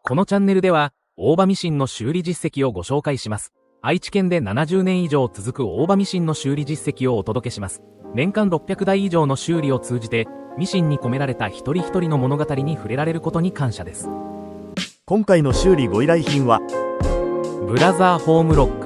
このチャンネルでは、大羽ミシンの修理実績をご紹介します。愛知県で70年以上続く大羽ミシンの修理実績をお届けします。年間600台以上の修理を通じて、ミシンに込められた一人一人の物語に触れられることに感謝です。今回の修理ご依頼品は、ブラザーホームロック。